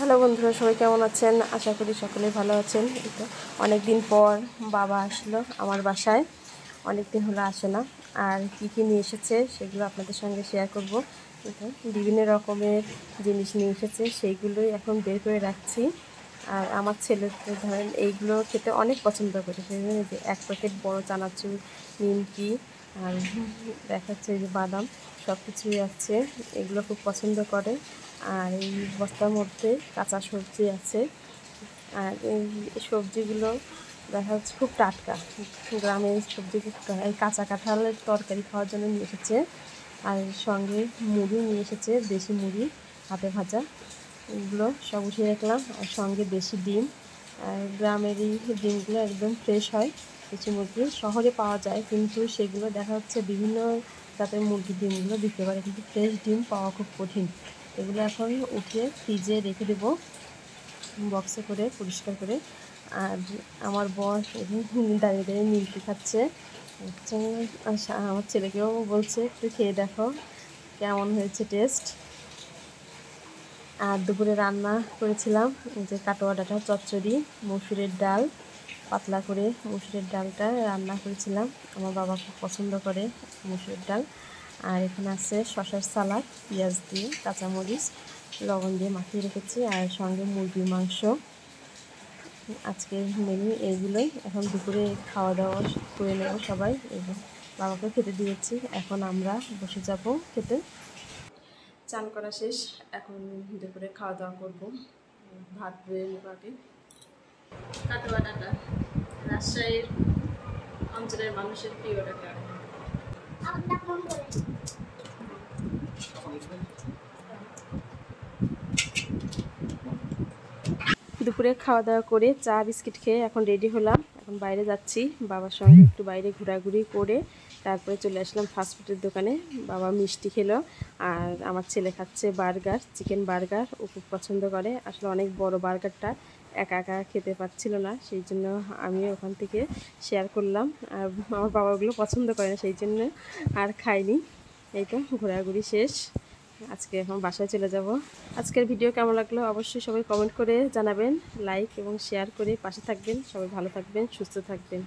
Hello বন্ধুরা, সবাই কেমন আছেন? আশা করি সকলেই ভালো আছেন। তো অনেক দিন পর বাবা আসলো আমার বাসায়, অনেক দিন হলো আসে না। আর কী নিয়ে এসেছে সেগুলো আপনাদের সঙ্গে শেয়ার করব। তো বিভিন্ন রকমের জিনিস নিয়ে এসেছে, সেইগুলোই এখন বের করে রাখছি। আর আমার ছেলে তো ধরেন এইগুলো খেতে অনেক পছন্দ করে, সেই জন্য যে এক প্যাকেট বড় চানাচুর, নিমকি আর দেখাচ্ছে যে বাদাম সব কিছুই আছে, এগুলো খুব পছন্দ করে। আর এই বস্তার মধ্যে কাঁচা সবজি আছে। আর এই সবজিগুলো দেখা যাচ্ছে খুব টাটকা, গ্রামের সবজি খুব এই কাঁচা কাঁঠালের তরকারি খাওয়ার জন্য নিয়ে এসেছে। আর সঙ্গে মুড়ি নিয়ে এসেছে, দেশি মুড়ি হাতে ভাজা, এগুলো সব উঠিয়ে রাখলাম। আর সঙ্গে দেশি ডিম, আর গ্রামের এই ডিমগুলো একদম ফ্রেশ হয়। দেশি মুরগি শহরে পাওয়া যায়, কিন্তু সেগুলো দেখা যাচ্ছে বিভিন্ন জাতের মুরগির ডিমগুলো দিতে পারে, কিন্তু ফ্রেশ ডিম পাওয়া খুব কঠিন। এগুলো এখন উঠিয়ে ফ্রিজে রেখে দেবো বক্সে করে পরিষ্কার করে। আর আমার বর দাঁড়িয়ে দাঁড়িয়ে নিমকি খাচ্ছে। আমার ছেলেকেও বলছে একটু খেয়ে দেখো কেমন হয়েছে টেস্ট। আর দুপুরে রান্না করেছিলাম যে কাটোয়া ডাঁটা চচ্চড়ি, মসুরের ডাল, পাতলা করে মসুরের ডালটা রান্না করেছিলাম। আমার বাবা খুব পছন্দ করে মসুরের ডাল। আর এখানে আছে শসার সালাদ, পেঁয়াজ দিয়ে কাঁচামরিচ লবণ দিয়ে মাখিয়ে রেখেছি, আর সঙ্গে মুরগির মাংস। আজকের মেনু এইগুলোই। এখন দুপুরে খাওয়া দাওয়া করে নেব সবাই, এবং বাবাকে খেতে দিয়েছি। এখন আমরা বসে যাব খেতে। চান করা শেষ, এখন দুপুরে খাওয়া দাওয়া করবো। ভাত বেড়ে নেব আগে। কাটোয়া ডাঁটা রাজশাহীর অঞ্চলের মানুষের প্রিয় ডাঁটা। দুপুরে খাওয়া দাওয়া করে চা বিস্কিট খেয়ে এখন রেডি হলাম। এখন বাইরে যাচ্ছি, বাবার সঙ্গে একটু বাইরে ঘোরাঘুরি করে তারপরে চলে আসলাম ফাস্টফুডের দোকানে। বাবা মিষ্টি খেলো, আর আমার ছেলে খাচ্ছে বার্গার, চিকেন বার্গার। ও খুব পছন্দ করে। আসলে অনেক বড় বার্গারটা একা একা খেতে পারছিল না, সেই জন্য আমি ওখান থেকে শেয়ার করলাম। আর আমার বাবা ওগুলো পছন্দ করে না, সেই জন্য আর খাইনি। এই তো ঘোরাঘুরি শেষ, আজকে এখন বাসায় চলে যাব। আজকের ভিডিও কেমন লাগলো অবশ্যই সবাই কমেন্ট করে জানাবেন, লাইক এবং শেয়ার করে পাশে থাকবেন। সবাই ভালো থাকবেন, সুস্থ থাকবেন।